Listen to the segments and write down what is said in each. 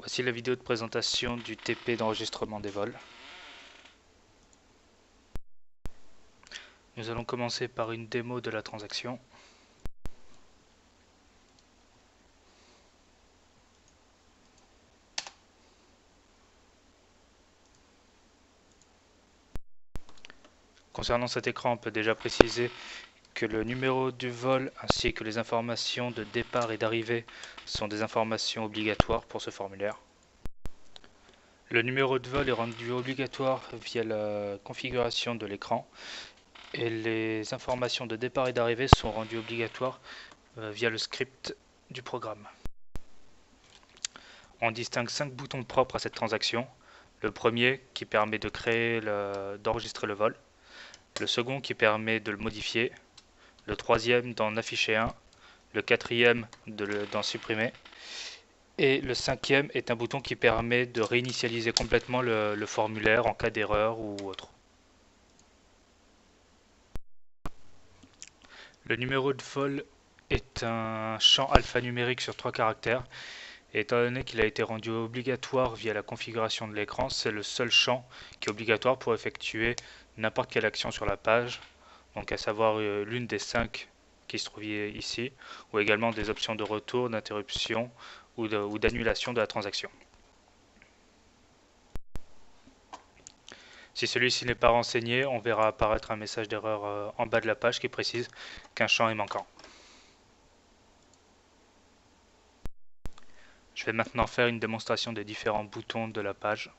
Voici la vidéo de présentation du TP d'enregistrement des vols. Nous allons commencer par une démo de la transaction. Concernant cet écran, on peut déjà préciser que le numéro du vol ainsi que les informations de départ et d'arrivée sont des informations obligatoires pour ce formulaire. Le numéro de vol est rendu obligatoire via la configuration de l'écran et les informations de départ et d'arrivée sont rendues obligatoires via le script du programme. On distingue 5 boutons propres à cette transaction. Le premier qui permet de d'enregistrer le vol. Le second qui permet de le modifier. Le troisième d'en afficher un. Le quatrième d'en supprimer. Et le cinquième est un bouton qui permet de réinitialiser complètement le formulaire en cas d'erreur ou autre. Le numéro de vol est un champ alphanumérique sur 3 caractères. Et étant donné qu'il a été rendu obligatoire via la configuration de l'écran, c'est le seul champ qui est obligatoire pour effectuer n'importe quelle action sur la page, donc à savoir l'une des 5 qui se trouve ici, ou également des options de retour, d'interruption ou d'annulation de la transaction. Si celui-ci n'est pas renseigné, on verra apparaître un message d'erreur en bas de la page qui précise qu'un champ est manquant. Je vais maintenant faire une démonstration des différents boutons de la page.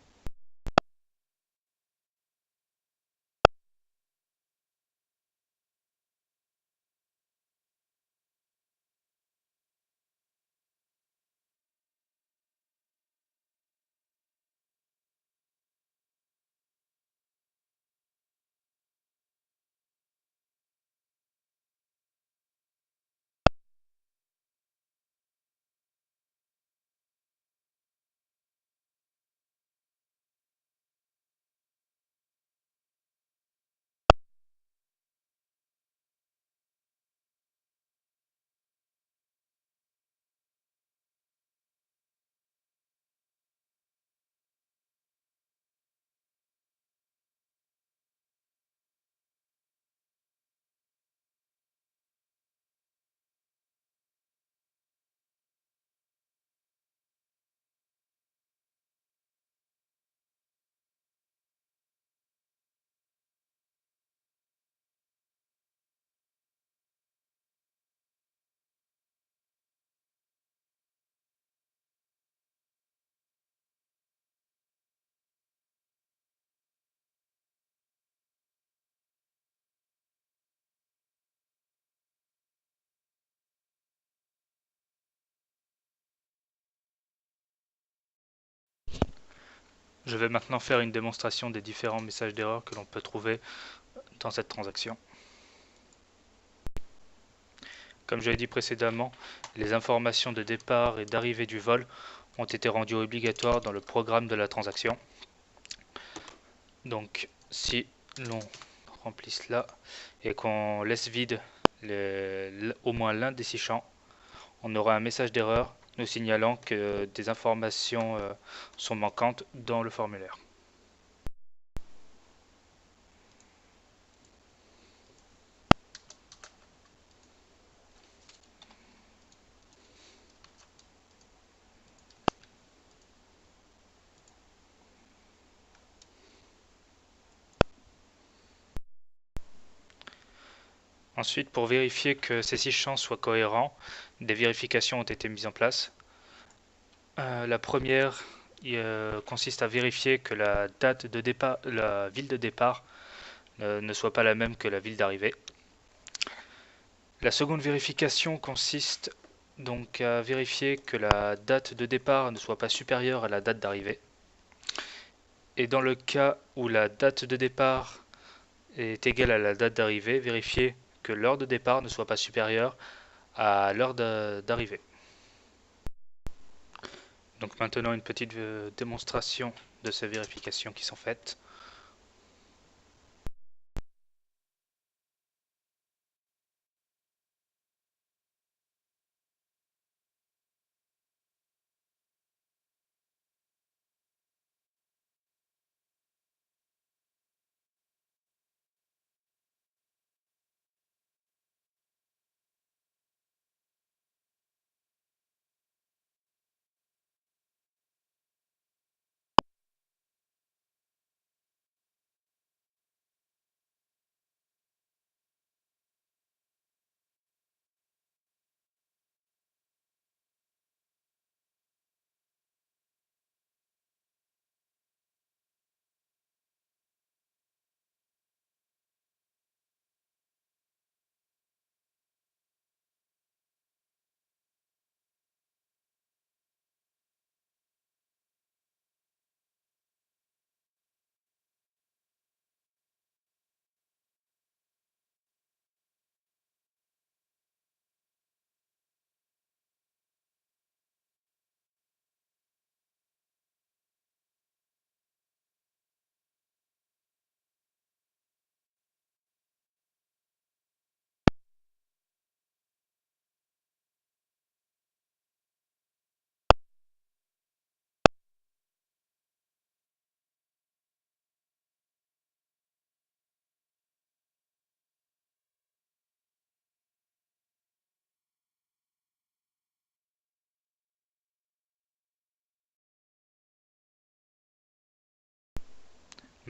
Je vais maintenant faire une démonstration des différents messages d'erreur que l'on peut trouver dans cette transaction. Comme je l'ai dit précédemment, les informations de départ et d'arrivée du vol ont été rendues obligatoires dans le programme de la transaction. Donc si l'on remplit cela et qu'on laisse vide au moins l'un des 6 champs, on aura un message d'erreur nous signalant que des informations sont manquantes dans le formulaire. Ensuite, pour vérifier que ces 6 champs soient cohérents, des vérifications ont été mises en place. La première consiste à vérifier que la date de départ, la ville de départ ne soit pas la même que la ville d'arrivée. La seconde vérification consiste donc à vérifier que la date de départ ne soit pas supérieure à la date d'arrivée. Et dans le cas où la date de départ est égale à la date d'arrivée, vérifier que l'heure de départ ne soit pas supérieure à l'heure d'arrivée. Donc maintenant une petite démonstration de ces vérifications qui sont faites.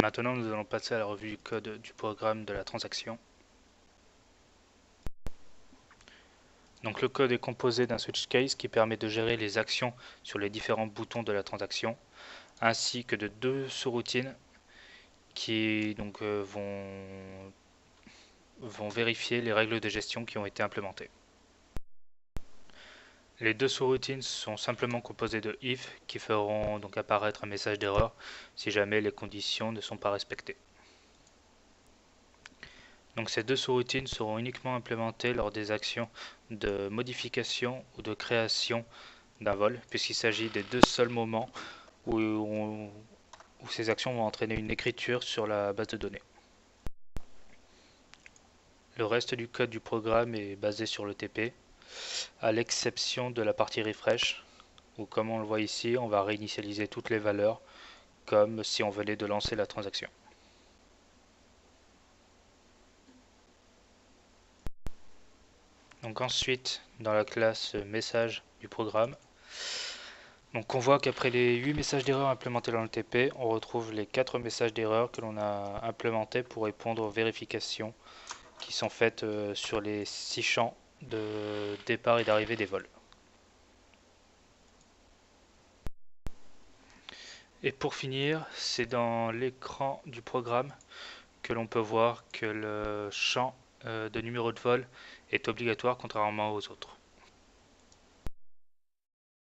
Maintenant, nous allons passer à la revue du code du programme de la transaction. Donc le code est composé d'un switch case qui permet de gérer les actions sur les différents boutons de la transaction, ainsi que de deux sous-routines qui vont vérifier les règles de gestion qui ont été implémentées. Les deux sous-routines sont simplement composées de if qui feront donc apparaître un message d'erreur si jamais les conditions ne sont pas respectées. Donc ces deux sous-routines seront uniquement implémentées lors des actions de modification ou de création d'un vol, puisqu'il s'agit des deux seuls moments où ces actions vont entraîner une écriture sur la base de données. Le reste du code du programme est basé sur le TP, à l'exception de la partie refresh, où comme on le voit ici, on va réinitialiser toutes les valeurs, comme si on venait de lancer la transaction. Donc ensuite, dans la classe message du programme, donc on voit qu'après les 8 messages d'erreur implémentés dans le TP, on retrouve les 4 messages d'erreur que l'on a implémentés pour répondre aux vérifications qui sont faites sur les 6 champs de départ et d'arrivée des vols. Et pour finir, c'est dans l'écran du programme que l'on peut voir que le champ de numéro de vol est obligatoire contrairement aux autres.